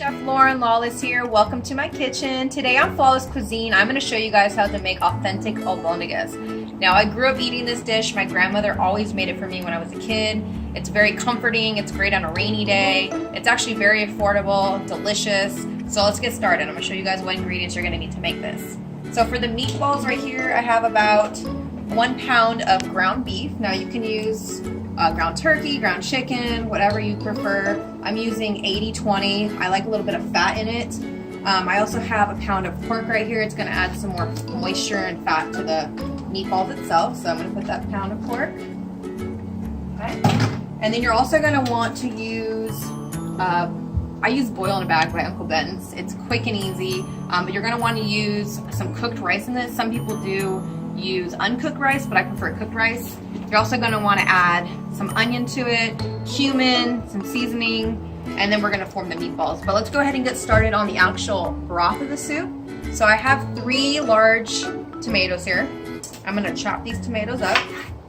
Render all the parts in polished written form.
Chef Lauren Lawless here. Welcome to my kitchen. Today on Flawless Cuisine, I'm going to show you guys how to make authentic albondigas. Now, I grew up eating this dish. My grandmother always made it for me when I was a kid. It's very comforting. It's great on a rainy day. It's actually very affordable, delicious. So let's get started. I'm going to show you guys what ingredients you're going to need to make this. So for the meatballs right here, I have about 1 pound of ground beef. Now you can use ground turkey, ground chicken, whatever you prefer. I'm using 80-20. I like a little bit of fat in it. I also have a pound of pork right here. It's going to add some more moisture and fat to the meatballs itself. So I'm going to put that pound of pork. Okay. And then you're also going to want to use, I use Boil in a Bag by Uncle Ben's. It's quick and easy, but you're going to want to use some cooked rice in this. Some people do use uncooked rice, but I prefer cooked rice. You're also going to want to add some onion to it, cumin, some seasoning, and then we're going to form the meatballs. But let's go ahead and get started on the actual broth of the soup. So I have 3 large tomatoes here. I'm going to chop these tomatoes up.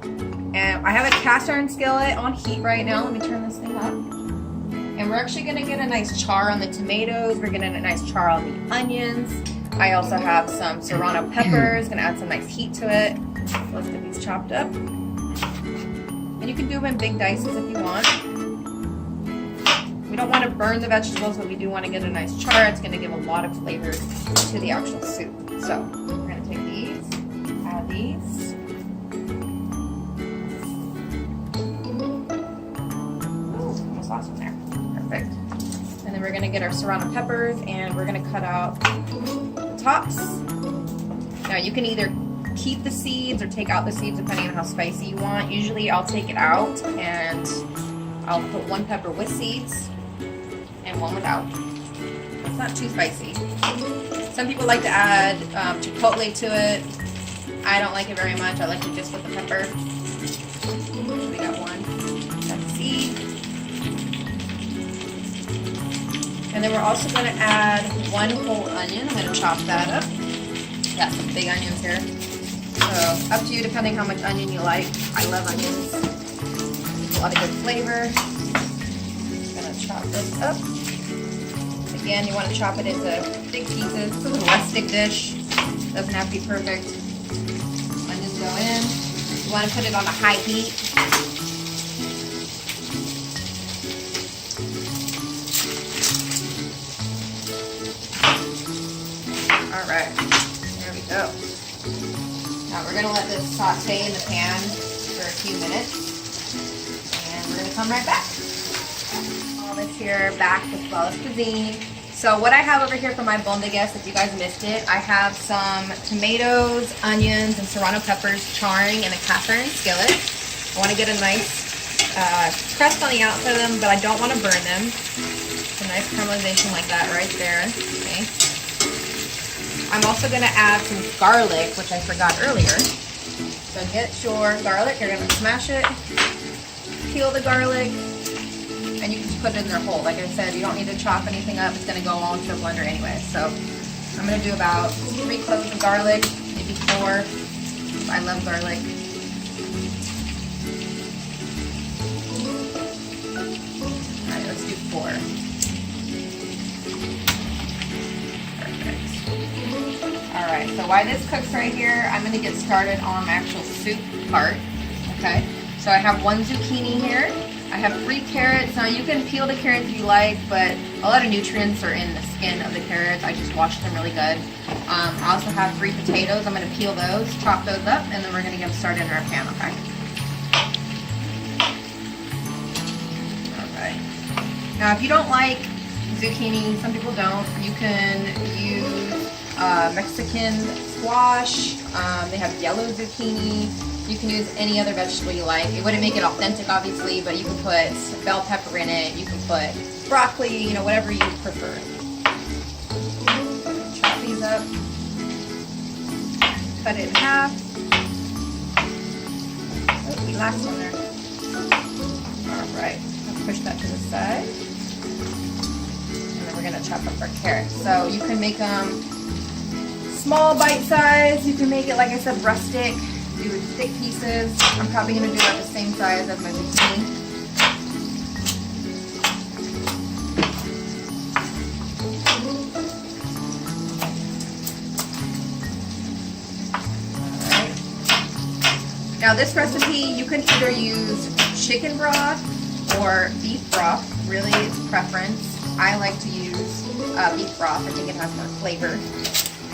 And I have a cast iron skillet on heat right now. Let me turn this thing up. And we're actually going to get a nice char on the tomatoes. We're getting a nice char on the onions. I also have some serrano peppers, gonna add some nice heat to it. So let's get these chopped up. And you can do them in big dices if you want. We don't want to burn the vegetables, but we do want to get a nice char. It's gonna give a lot of flavor to the actual soup. So we're gonna take these, add these. Ooh, almost lost one there. Perfect. And then we're gonna get our serrano peppers and we're gonna cut out tops. Now you can either keep the seeds or take out the seeds depending on how spicy you want. Usually I'll take it out and I'll put 1 pepper with seeds and 1 without. It's not too spicy. Some people like to add chipotle to it. I don't like it very much. I like it just with the pepper. We got 1. Got the seed. And then we're also going to add 1 whole onion. I'm going to chop that up. Got some big onions here. So up to you depending how much onion you like. I love onions. A lot of good flavor. I'm going to chop this up. Again, you want to chop it into big pieces. It's a little rustic dish. Doesn't have to be perfect. Onions go in. You want to put it on a high heat. Alright, there we go. Now we're going to let this saute in the pan for a few minutes. And we're going to come right back. All this here back with Flawless Cuisine. So what I have over here for my albondigas, if you guys missed it, I have some tomatoes, onions, and serrano peppers charring in a cast iron skillet. I want to get a nice crust on the outside of them, but I don't want to burn them. A nice caramelization like that right there. Okay. I'm also going to add some garlic, which I forgot earlier. So get your garlic, you're going to smash it, peel the garlic, and you can just put it in there whole. Like I said, you don't need to chop anything up. It's going to go all into a blender anyway. So I'm going to do about 3 cloves of garlic, maybe 4. I love garlic. All right, let's do 4. Alright, so while this cooks right here, I'm going to get started on my actual soup part. Okay, so I have 1 zucchini here. I have 3 carrots. Now you can peel the carrots if you like, but a lot of nutrients are in the skin of the carrots. I just washed them really good. I also have 3 potatoes. I'm going to peel those, chop those up, and then we're going to get started in our pan, okay? Alright. Now if you don't like zucchini, some people don't, you can use Mexican squash. They have yellow zucchini. You can use any other vegetable you like. It wouldn't make it authentic, obviously, but you can put bell pepper in it. You can put broccoli, you know, whatever you prefer. Chop these up. Cut it in half. Oh, the last one there. All right, let's push that to the side. And then we're gonna chop up our carrots. So you can make them small bite size. You can make it, like I said, rustic. Do thick pieces. I'm probably going to do about the same size as my zucchini. Now this recipe, you can either use chicken broth or beef broth. Really, it's preference. I like to use beef broth. I think it has more flavor.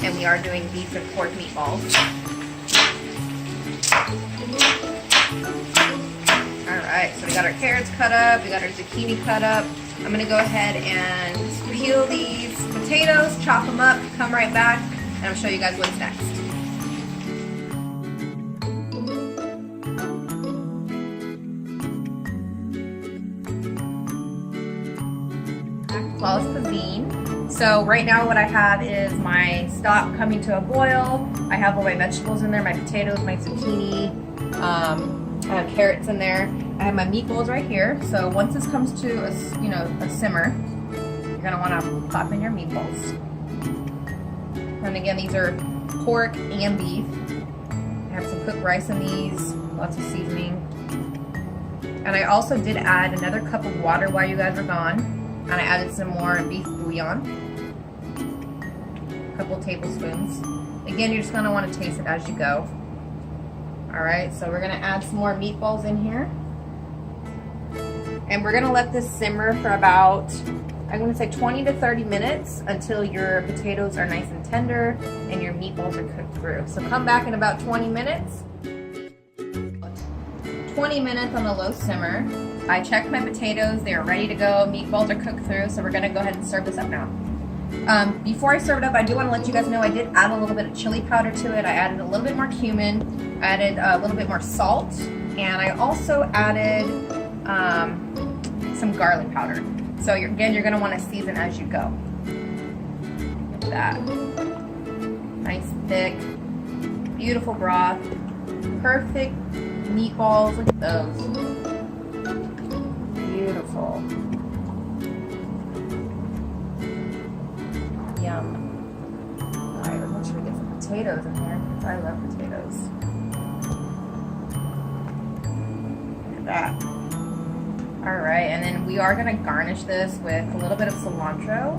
And we are doing beef and pork meatballs. Alright, so we got our carrots cut up, we got our zucchini cut up. I'm going to go ahead and peel these potatoes, chop them up, come right back, and I'll show you guys what's next. Flawless Cuisine. So right now what I have is my stock coming to a boil. I have all my vegetables in there, my potatoes, my zucchini, I have carrots in there. I have my meatballs right here. So once this comes to a simmer, you're gonna want to pop in your meatballs. And again, these are pork and beef. I have some cooked rice in these, lots of seasoning. And I also did add another cup of water while you guys were gone. And I added some more beef bouillon, a couple tablespoons. Again, you're just gonna want to taste it as you go. All right, so we're gonna add some more meatballs in here. And we're gonna let this simmer for about, I'm gonna say 20 to 30 minutes until your potatoes are nice and tender and your meatballs are cooked through. So come back in about 20 minutes. 20 minutes on the low simmer. I checked my potatoes, they are ready to go, meatballs are cooked through, so we're gonna go ahead and serve this up now. Before I serve it up, I do want to let you guys know I did add a little bit of chili powder to it. I added a little bit more cumin, I added a little bit more salt, and I also added some garlic powder. So again, you're gonna want to season as you go. Look at that. Nice, thick, beautiful broth. Perfect meatballs, look at those. Beautiful. Yum. Alright, let's make sure we get some potatoes in there, because I love potatoes. Look at that. Alright, and then we are going to garnish this with a little bit of cilantro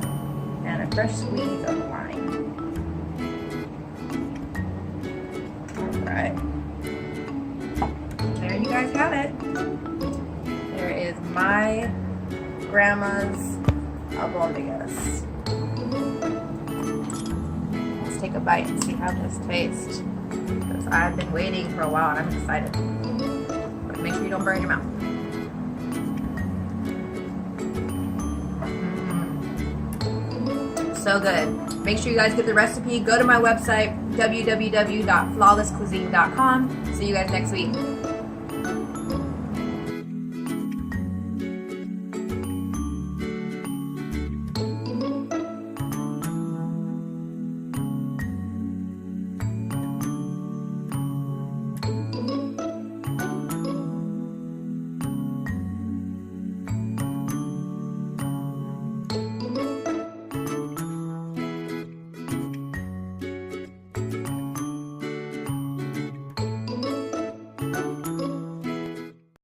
and a fresh squeeze of lime. Alright. There you guys have it. There is my grandma's albondigas. Let's take a bite and see how this tastes. Because I've been waiting for a while and I'm excited. But make sure you don't burn your mouth. So good. Make sure you guys get the recipe. Go to my website, www.flawlesscuisine.com. See you guys next week.